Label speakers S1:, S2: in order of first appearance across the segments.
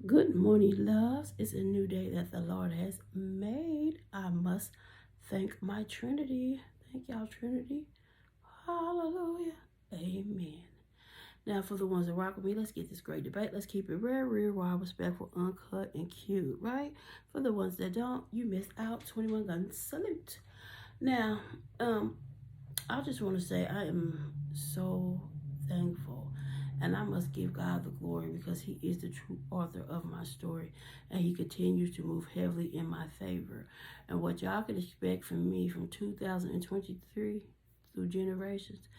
S1: Good morning, loves. It's a new day that the Lord has made. I must thank my Trinity. Thank y'all, Trinity. Hallelujah. Amen. Now, for the ones that rock with me, let's get this great debate. Let's keep it rare, real, raw, respectful, uncut, and cute, right? For the ones that don't, you missed out. 21 gun salute. Now, I just want to say I am so thankful, and I must give God the glory because He is the true author of my story, and He continues to move heavily in my favor. And what y'all can expect from me from 2023 through generations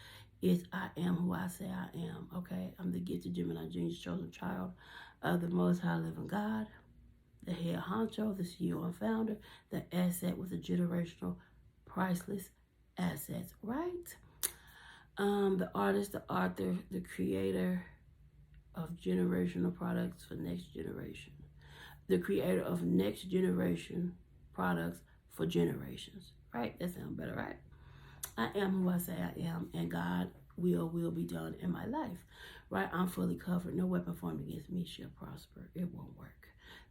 S1: is I am who I say I am, okay? I'm the gifted Gemini Genius chosen child of the Most High Living God, the head honcho, the CEO and founder, the asset with a generational priceless assets, right? The artist, the author, the creator of generational products for next generation. The creator of next generation products for generations. Right? That sounds better, right? I am who I say I am, and God will be done in my life. Right? I'm fully covered. No weapon formed against me shall prosper. It won't work.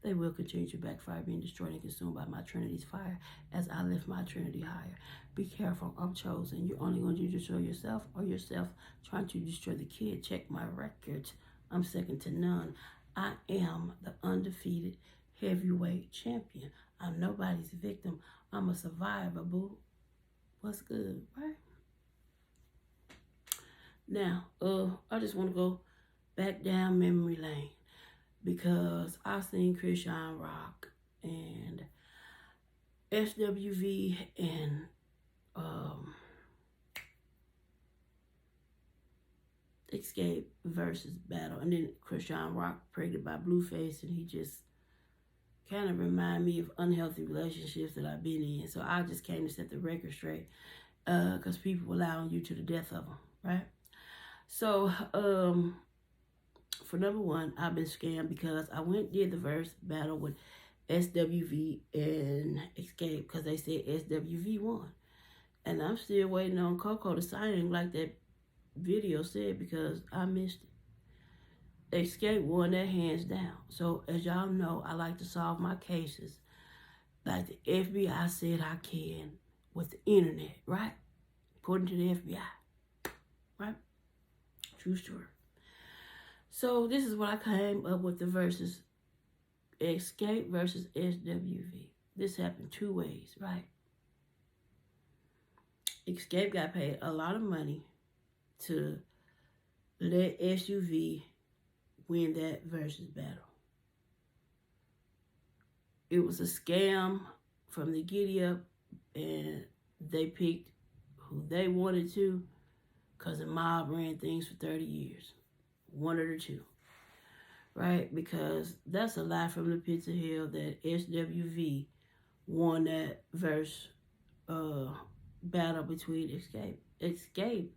S1: They will continue to backfire, being destroyed and consumed by my Trinity's fire as I lift my Trinity higher. Be careful, I'm chosen. You're only going to destroy yourself or yourself trying to destroy the kid. Check my record. I'm second to none. I am the undefeated heavyweight champion. I'm nobody's victim. I'm a survivor, boo. What's good, right? Now, I just want to go back down memory lane because I seen Christian Rock and SWV and Escape versus Battle, and then Christian Rock pregnant by Blueface, and he just kind of remind me of unhealthy relationships that I've been in. So I just came to set the record straight because people allowing you to the death of them, right? So for number one, I've been scammed because I went and did the verse battle with SWV and Escape because they said SWV won. And I'm still waiting on Coco to sign it like that video said because I missed it. Escape won that hands down. So as y'all know, I like to solve my cases like the FBI said I can with the internet, right? According to the FBI, right? True story. So this is what I came up with the verses. Escape versus SWV. This happened two ways, right? Escape got paid a lot of money to let SUV win that versus battle. It was a scam from the giddy up, and they picked who they wanted to because the mob ran things for 30 years. One of the two. Right? Because that's a lie from the pits of hell that SWV won that verse battle between Escape. Escape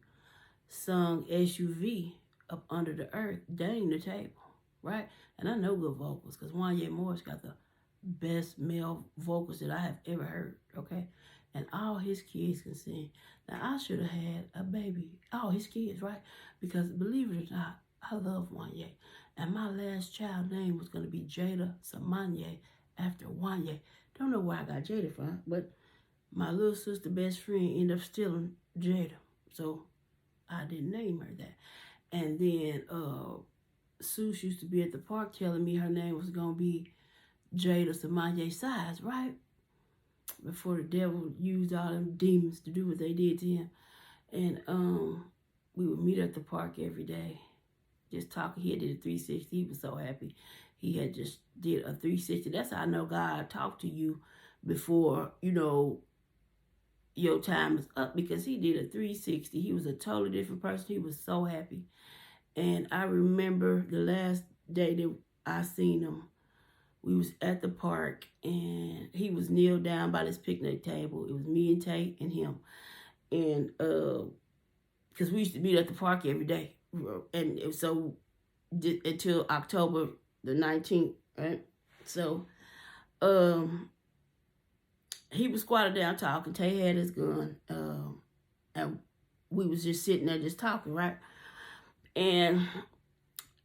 S1: sung SUV up under the earth, dang the table, right? And I know good vocals because Wanye Morris got the best male vocals that I have ever heard, okay? And all his kids can sing. Now, I should have had a baby, all his kids, right? Because believe it or not, I love Wanye. And my last child name was going to be Jada Samanye after Wanye. Don't know where I got Jada from, but my little sister best friend ended up stealing Jada. So I didn't name her that. And then Seuss used to be at the park telling me her name was going to be Jada Samanye Size, right? Before the devil used all them demons to do what they did to him. And we would meet at the park every day. Just talking. He had did a 360. He was so happy. He had just did a 360. That's how I know God talked to you before, you know, your time is up, because he did a 360. He was a totally different person. He was so happy. And I remember the last day that I seen him, we was at the park and he was kneeled down by this picnic table. It was me and Tate and him. And because we used to meet at the park every day. And so until October the 19th, right? So he was squatted down talking. Tay had his gun, and we was just sitting there just talking, right? And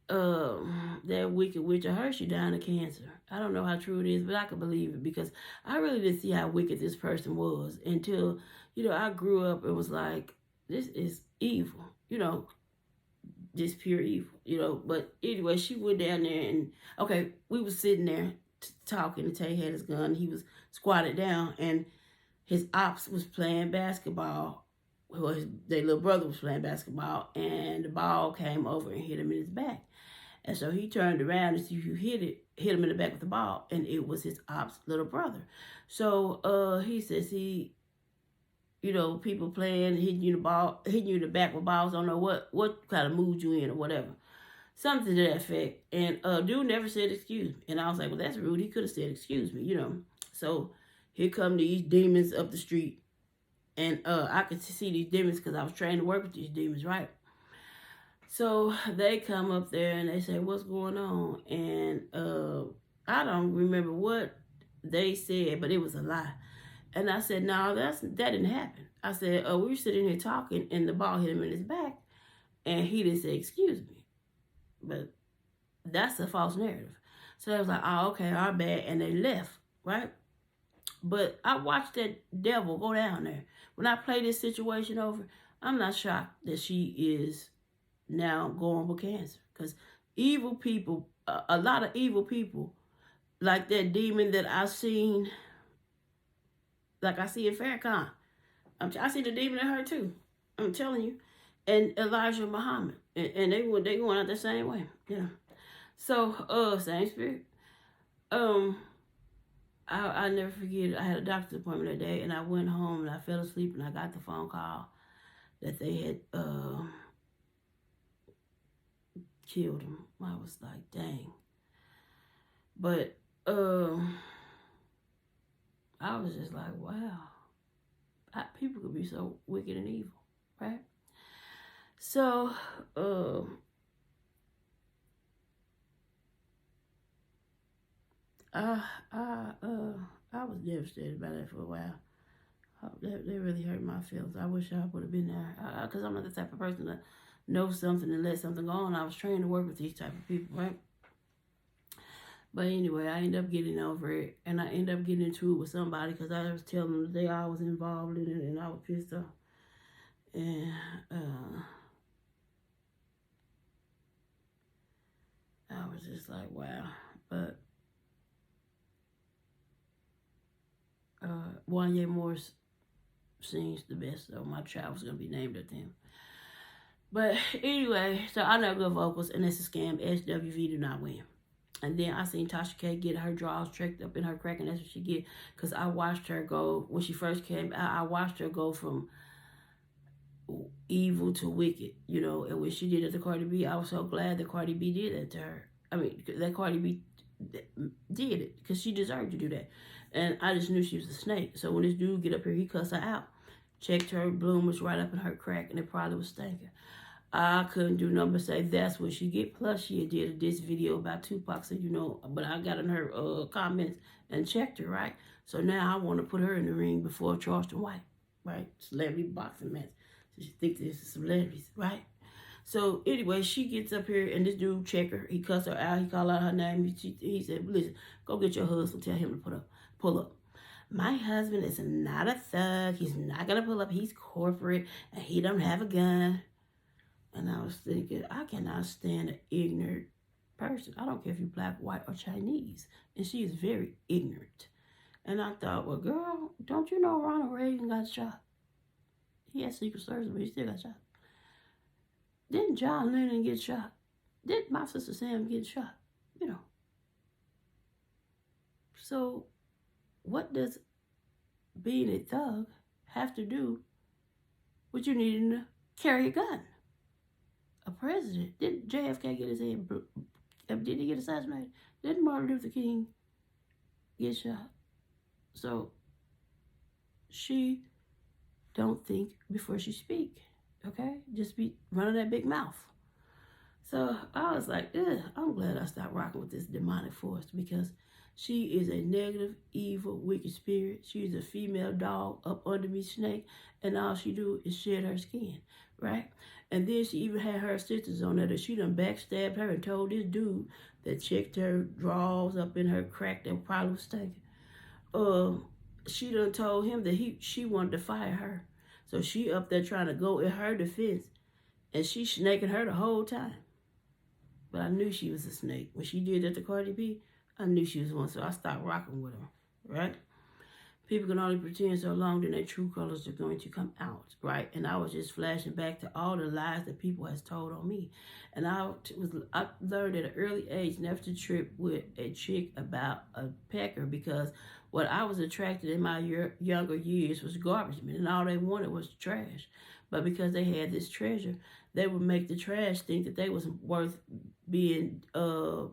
S1: that wicked witch, I heard she died of cancer. I don't know how true it is, but I could believe it because I really didn't see how wicked this person was until, I grew up and was like, this is evil, just pure evil, But anyway, she went down there and, okay, we was sitting there talking, and Tay had his gun. He was squatted down, and his ops was playing basketball. Well, their little brother was playing basketball, and the ball came over and hit him in his back. And so he turned around and see who hit him in the back with the ball, and it was his ops little brother. So he says people playing, hitting you in the back with balls, don't know what kind of mood you in or whatever. Something to that effect. And dude never said excuse me. And I was like, well, that's rude. He could have said excuse me, So here come these demons up the street. And I could see these demons because I was trained to work with these demons, right? So they come up there and they say, what's going on? And I don't remember what they said, but it was a lie. And I said, no, that didn't happen. I said, we were sitting here talking and the ball hit him in his back and he didn't say, excuse me. But that's a false narrative. So they was like, oh, okay, our bad. And they left, right? But I watched that devil go down there. When I play this situation over, I'm not shocked that she is now going with cancer. Because evil people, a lot of evil people, like that demon that I seen, like I see in Farrakhan. I see the demon in her too. I'm telling you. And Elijah Muhammad. And they going out the same way. So, same spirit. I never forget, I had a doctor's appointment that day, and I went home, and I fell asleep, and I got the phone call that they had killed him. I was like, dang. But I was just like, wow. People could be so wicked and evil, right? So, I was devastated by that for a while. That really hurt my feelings. I wish I would have been there. Because I'm not the type of person to know something and let something go on. I was trained to work with these type of people, right? But anyway, I ended up getting over it. And I ended up getting into it with somebody because I was telling them the day I was involved in it and I was pissed off. And I was just like, wow. But Wanya Morris sings the best, so my child was going to be named after him. But anyway, so I know good vocals, and it's a scam. SWV do not win. And then I seen Tasha K get her draws checked up in her crack, and that's what she get. Because I watched her go, when she first came out, I watched her go from evil to wicked, And when she did it to Cardi B, I was so glad that Cardi B did that to her. I mean, that Cardi B did it, because she deserved to do that. And I just knew she was a snake. So when this dude get up here, he cussed her out. Checked her, bloom was right up in her crack, and it probably was stinking. I couldn't do nothing but say that's what she get. Plus, she did this video about Tupac, so but I got in her comments and checked her, right? So now I want to put her in the ring before Charleston White, right? Celebrity boxing match. So she thinks this is celebrities, right? So anyway, she gets up here, and this dude check her. He cussed her out. He called out her name. He said, listen, go get your husband. Tell him to pull up. My husband is not a thug. He's not going to pull up. He's corporate, and he don't have a gun. And I was thinking, I cannot stand an ignorant person. I don't care if you're black, white, or Chinese. And she is very ignorant. And I thought, well, girl, don't you know Ronald Reagan got shot? He had Secret Service, but he still got shot. Didn't John Lennon get shot? Didn't my sister Sam get shot? So what does being a thug have to do with you needing to carry a gun? A president. Didn't JFK get his head, did he get assassinated? Didn't Martin Luther King get shot? So she don't think before she speak, okay? Just be running that big mouth. So I was like, I'm glad I stopped rocking with this demonic force, because she is a negative, evil, wicked spirit. She is a female dog up under me snake, and all she do is shed her skin, right? And then she even had her sisters on there that she done backstabbed her and told this dude that checked her drawers up in her crack that probably was stinking. She done told him that she wanted to fire her. So she up there trying to go in her defense. And she snaking her the whole time. But I knew she was a snake. When she did that to Cardi B, I knew she was one. So I stopped rocking with her. Right? People can only pretend so long, then their true colors are going to come out, right? And I was just flashing back to all the lies that people has told on me. And I learned at an early age never to trip with a chick about a pecker, because what I was attracted in my younger years was garbage men, and all they wanted was trash. But because they had this treasure, they would make the trash think that they was worth being, that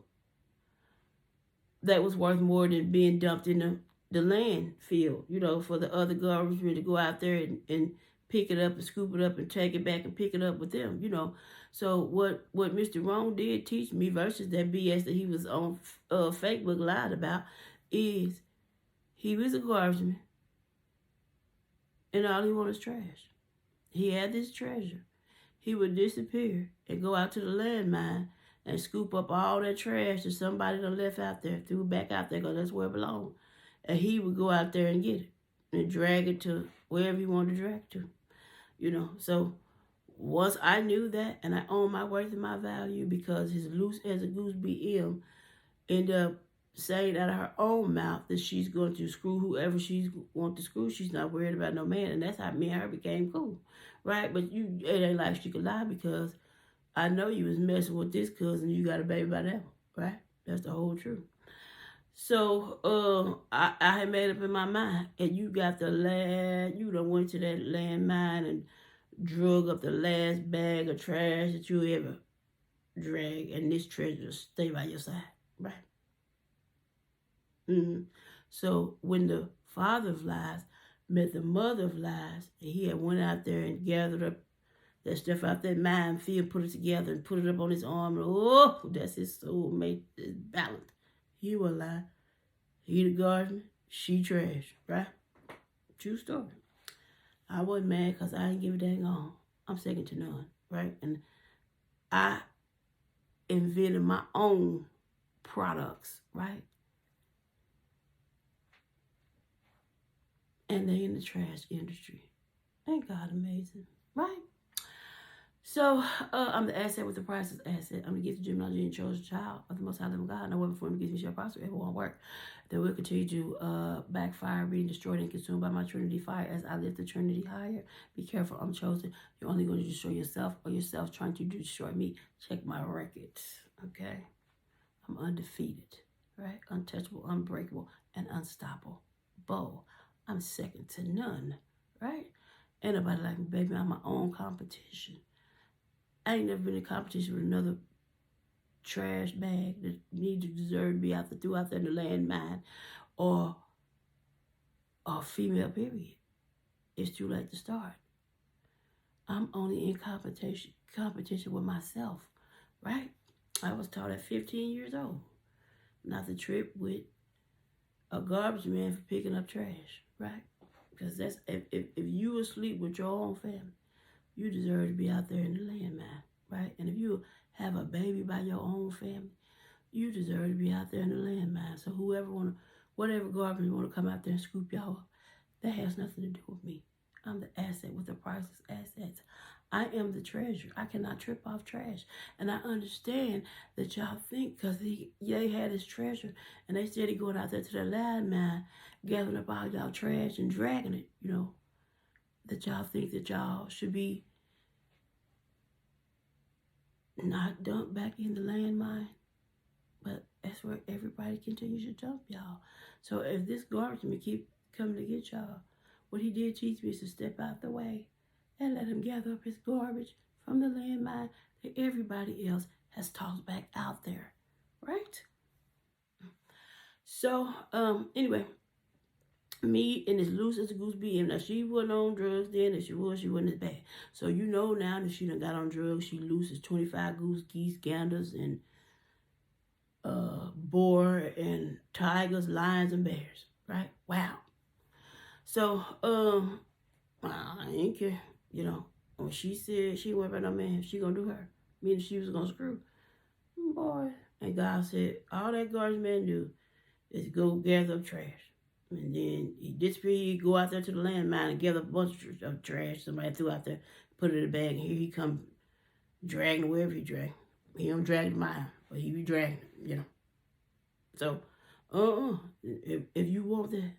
S1: was worth more than being dumped in the landfill, you know, for the other garbage men to go out there and pick it up and scoop it up and take it back and pick it up with them, you know. So what Mr. Wrong did teach me versus that BS that he was on Facebook lied about is he was a garbage man and all he wanted is trash. He had this treasure. He would disappear and go out to the landmine and scoop up all that trash that somebody done left out there, threw it back out there because that's where it belonged. And he would go out there and get it and drag it to wherever he wanted to drag it to, you know. So once I knew that, and I owned my worth and my value, because his loose as a goose BM ended up saying out of her own mouth that she's going to screw whoever she wants to screw. She's not worried about no man. And that's how me and her became cool, right? But it ain't like she could lie, because I know you was messing with this cousin. You got a baby by that one, right? That's the whole truth. So I had made up in my mind, and you got the last, you done went to that landmine and drug up the last bag of trash that you ever drag, and this treasure stay by your side, right? So when the father of lies met the mother of lies, and he had went out there and gathered up that stuff out that minefield, put it together and put it up on his arm, and oh, that's his soulmate, is balanced. He will lie. He the garden, she trash, right? True story. I wasn't mad because I didn't give a dang on. I'm second to none, right? And I invented my own products, right? And they in the trash industry. Ain't God amazing, right? So, I'm the asset with the priceless asset. I'm the gift of Gemini and chosen child of the Most High Living God. No weapon formed against me shall prosper. It won't work. They will continue to backfire, being destroyed and consumed by my Trinity fire as I lift the Trinity higher. Be careful, I'm chosen. You're only going to destroy yourself, or yourself trying to destroy me. Check my records, okay? I'm undefeated, right? Untouchable, unbreakable, and unstoppable. I'm second to none, right? Ain't nobody like me, baby. I'm my own competition. I ain't never been in competition with another trash bag that need to deserve to be threw out there in the landmine, or a female, period. It's too late to start. I'm only in competition with myself, right? I was taught at 15 years old not to trip with a garbage man for picking up trash, right? Because that's if you asleep with your own family, you deserve to be out there in the landmine, right? And if you have a baby by your own family, you deserve to be out there in the landmine. So whatever garbage want to come out there and scoop y'all up, that has nothing to do with me. I'm the asset with the priceless assets. I am the treasure. I cannot trip off trash. And I understand that y'all think because they had his treasure and they said he going out there to the landmine, gathering up all y'all trash and dragging it, you know, that y'all think that y'all should be not dumped back in the landmine. But that's where everybody continues to dump y'all. So if this garbage man keep coming to get y'all, what he did teach me is to step out the way and let him gather up his garbage from the landmine that everybody else has tossed back out there, right? So, anyway, me and as loose as a goose BM. Now, she wasn't on drugs then. If she was, she wasn't as bad. So, you know now that she done got on drugs, she loose as 25 goose, geese, ganders, and boar, and tigers, lions, and bears, right? Wow. So, I ain't care, you know. When she said she went by no man, she gonna do her. Meaning she was gonna screw. Boy. And God said, all that garbage man do is go gather up trash. And then he disappeared, he'd go out there to the landmine and gather up a bunch of trash somebody threw out there, put it in a bag, and here he come dragging wherever he drag. He don't drag mine, but he be dragging, you know. So, if you want that,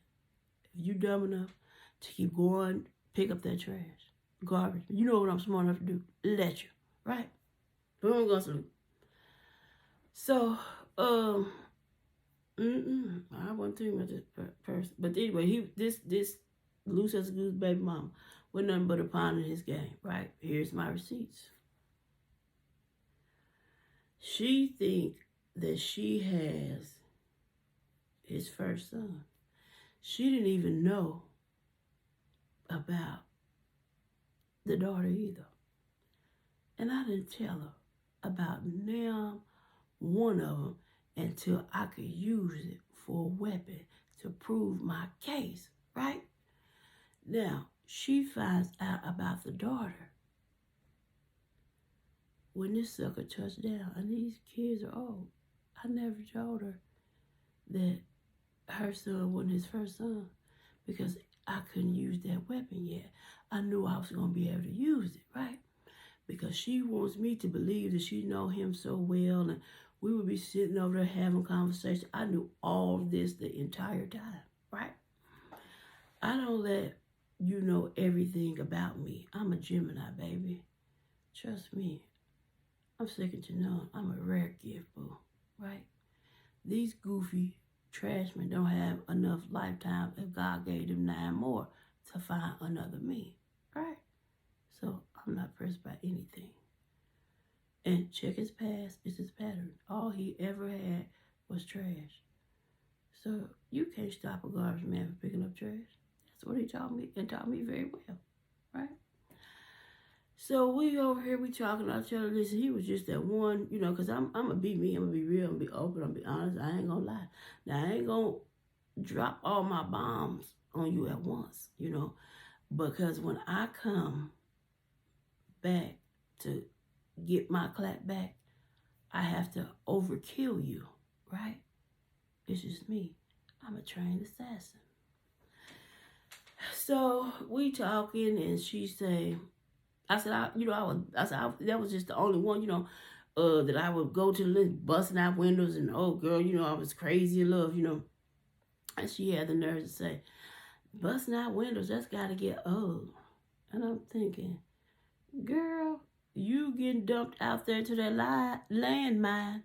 S1: if you dumb enough to keep going, pick up that trash, garbage. You know what I'm smart enough to do. Let you, right? Boom, go salute. So, I wasn't thinking about this person. But anyway, this loose as a goose baby mama with nothing but a pawn in his game, right? Here's my receipts. She think that she has his first son. She didn't even know about the daughter either. And I didn't tell her about now one of them until I could use it for a weapon to prove my case, right? Now, she finds out about the daughter when this sucker touched down, and these kids are old. I never told her that her son wasn't his first son because I couldn't use that weapon yet. I knew I was going to be able to use it, right? Because she wants me to believe that she know him so well, and we would be sitting over there having conversation. I knew all this the entire time, right? I don't let you know everything about me. I'm a Gemini, baby. Trust me. I'm second to none. I'm a rare gift, boo, right? These goofy trashmen don't have enough lifetime if God gave them 9 more to find another me, right? So I'm not pressed by anything. And check his past, it's his pattern. All he ever had was trash. So you can't stop a garbage man from picking up trash. That's what he taught me, and taught me very well, right? So we over here, we talking, I tell her, listen, he was just that one, you know, because I'm going to be me, I'm going to be real, I'm going to be open, I'm going to be honest, I ain't going to lie. Now, I ain't going to drop all my bombs on you at once, you know, because when I come back to get my clap back, I have to overkill you, right? It's just me. I'm a trained assassin. So we talking, and she say, I said, that was just the only one, you know, that I would go to the list, busting out windows, and oh girl, you know, I was crazy in love, you know. And she had the nerve to say, busting out windows, that's gotta get old. And I'm thinking, girl, you getting dumped out there to that landmine,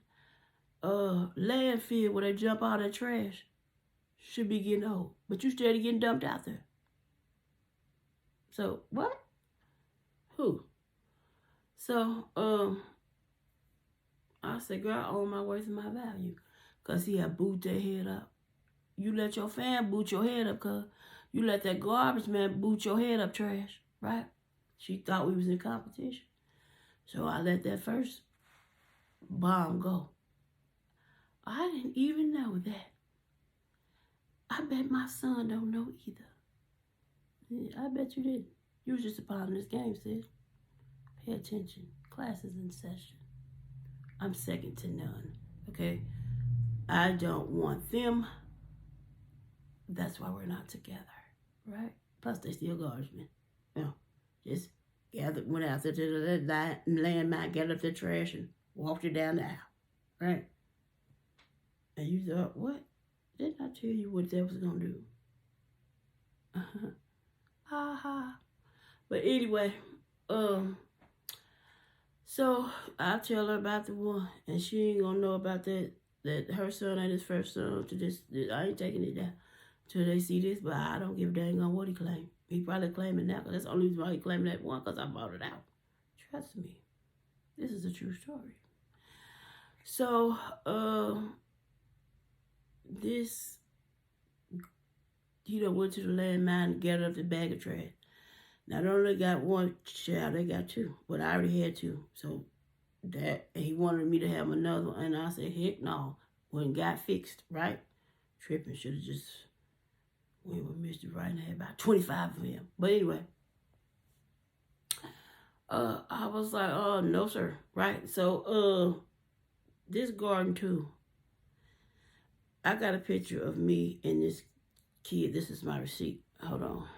S1: landfill where they jump all that trash, should be getting old. But you still getting dumped out there. So, what? Who? So, I said, girl, I own my worth and my value. Because he had boot their head up. You let your fan boot your head up, cuz. You let that garbage man boot your head up, trash, right? She thought we was in competition. So I let that first bomb go. I didn't even know that. I bet my son don't know either. Yeah, I bet you didn't. You was just a part of this game, sis. Pay attention. Class is in session. I'm second to none, okay? I don't want them. That's why we're not together, right? Plus, they still garbage me. You know, just went out there to the landmine, gathered up their trash, and walked it down the aisle, right? And you thought, what? Didn't I tell you what that was going to do? Ha ha. But anyway, so I tell her about the one, and she ain't gonna know about that her son ain't his first son. I ain't taking it down till they see this, but I don't give a dang on what he claimed. He probably claiming now, because that's the only reason why he claiming that one, because I bought it out. Trust me, this is a true story. So, this, went to the landmine and gathered up the bag of trash. Not only got one child, they got 2. But I already had 2. So that, and he wanted me to have another one. And I said, heck no. When got fixed, right? Tripping, should have just went with Mr. Right and had about 25 of him. But anyway. I was like, oh, no, sir. Right? So, this garden, too. I got a picture of me and this kid. This is my receipt. Hold on.